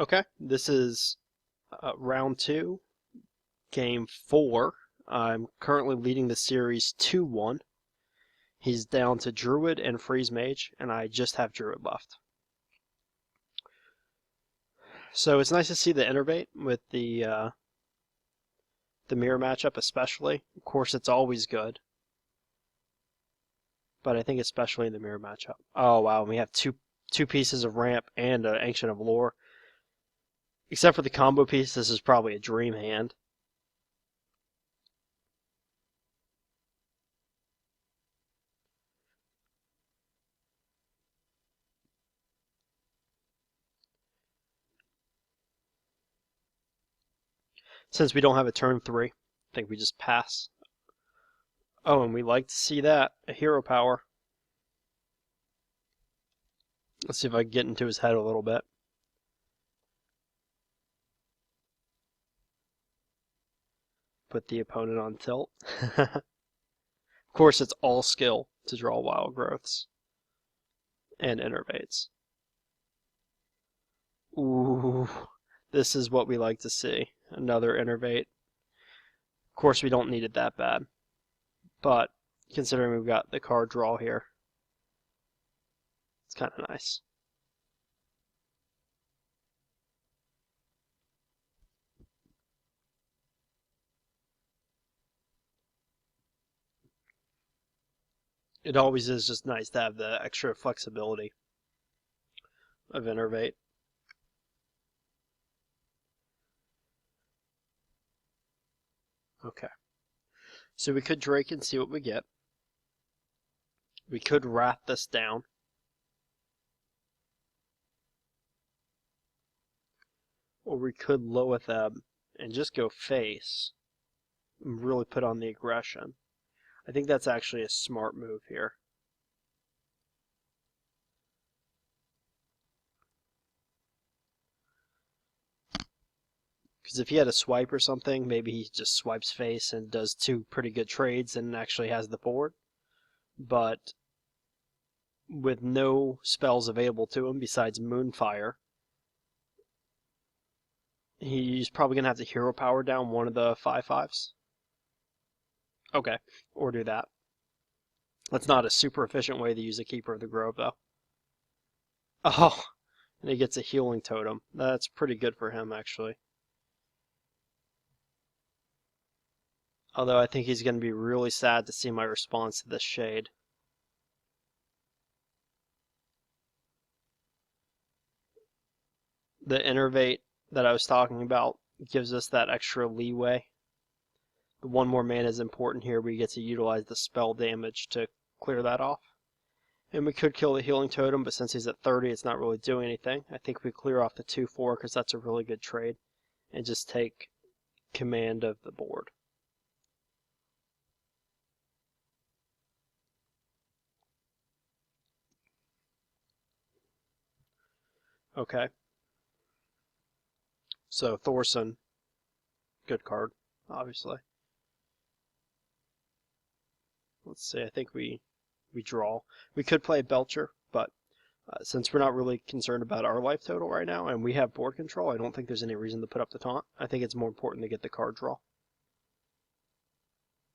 Okay, this is round 2, game 4. I'm currently leading the series 2-1. He's down to Druid and Freeze Mage, and I just have Druid left. So it's nice to see the innervate with the mirror matchup especially. Of course, it's always good, but I think especially in the mirror matchup. Oh wow, we have two pieces of ramp and an Ancient of Lore. Except for the combo piece, this is probably a dream hand. Since we don't have a turn 3, I think we just pass. Oh, and we like to see that. A hero power. Let's see if I can get into his head a little bit. Put the opponent on tilt. Of course, it's all skill to draw wild growths and innervates. Ooh, this is what we like to see. Another innervate. Of course, we don't need it that bad, but considering we've got the card draw here, it's kind of nice. It always is just nice to have the extra flexibility of innervate. Okay. So we could Drake and see what we get. We could Wrath this down. Or we could Loatheb and just go face and really put on the aggression. I think that's actually a smart move here. Because if he had a swipe or something, maybe he just swipes face and does 2 pretty good trades and actually has the board. But with no spells available to him besides Moonfire, he's probably going to have to hero power down one of the 5/5s. Okay, or do that. That's not a super efficient way to use a Keeper of the Grove, though. Oh, and he gets a healing totem. That's pretty good for him, actually. Although I think he's going to be really sad to see my response to this shade. The innervate that I was talking about gives us that extra leeway. The 1 more mana is important here. We get to utilize the spell damage to clear that off. And we could kill the healing totem, but since he's at 30, it's not really doing anything. I think we clear off the 2/4 because that's a really good trade, and just take command of the board. Okay. So Thorson, good card, obviously. Let's see, I think we draw. We could play Belcher, but since we're not really concerned about our life total right now, and we have board control, I don't think there's any reason to put up the taunt. I think it's more important to get the card draw.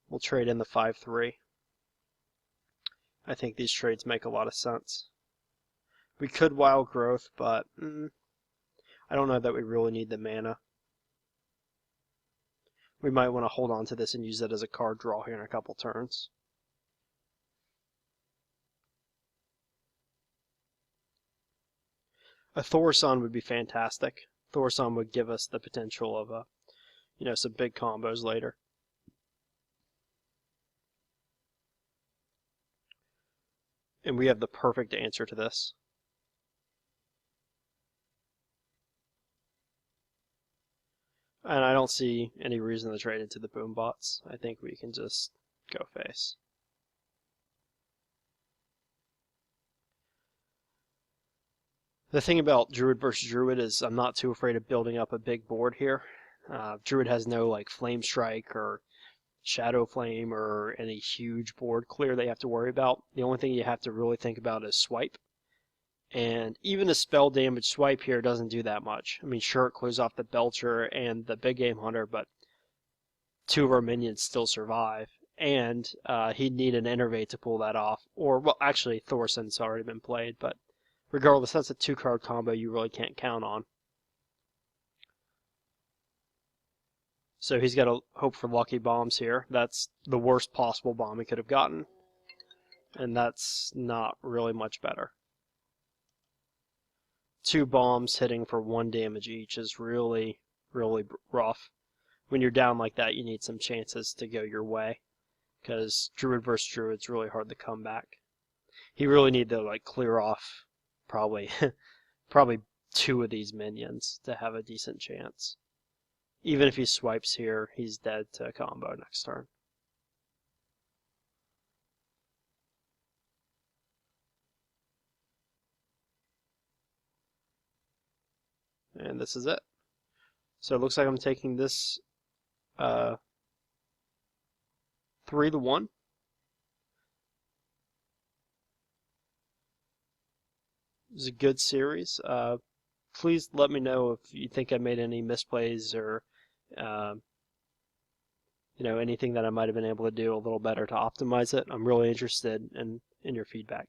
We'll trade in the 5/3. I think these trades make a lot of sense. We could Wild Growth, but I don't know that we really need the mana. We might want to hold on to this and use it as a card draw here in a couple turns. A Thorson would be fantastic. Thorson would give us the potential of some big combos later. And we have the perfect answer to this. And I don't see any reason to trade into the Boombots. I think we can just go face. The thing about Druid versus Druid is I'm not too afraid of building up a big board here. Druid has no like Flame Strike or Shadow Flame or any huge board clear they have to worry about. The only thing you have to really think about is swipe. And even a spell damage swipe here doesn't do that much. I mean, sure, it clears off the Belcher and the Big Game Hunter, but 2 of our minions still survive. And he'd need an Innervate to pull that off. Or, well, actually, Thorson's already been played, but regardless, that's a 2-card combo you really can't count on. So he's got to hope for lucky bombs here. That's the worst possible bomb he could have gotten. And that's not really much better. 2 bombs hitting for 1 damage each is really, really rough. When you're down like that, you need some chances to go your way, because Druid versus Druid's really hard to come back. He really need to like clear off probably 2 of these minions to have a decent chance. Even if he swipes here, he's dead to combo next turn. And this is it. So it looks like I'm taking this 3-1. It was a good series. Please let me know if you think I made any misplays or anything that I might have been able to do a little better to optimize it. I'm really interested in your feedback.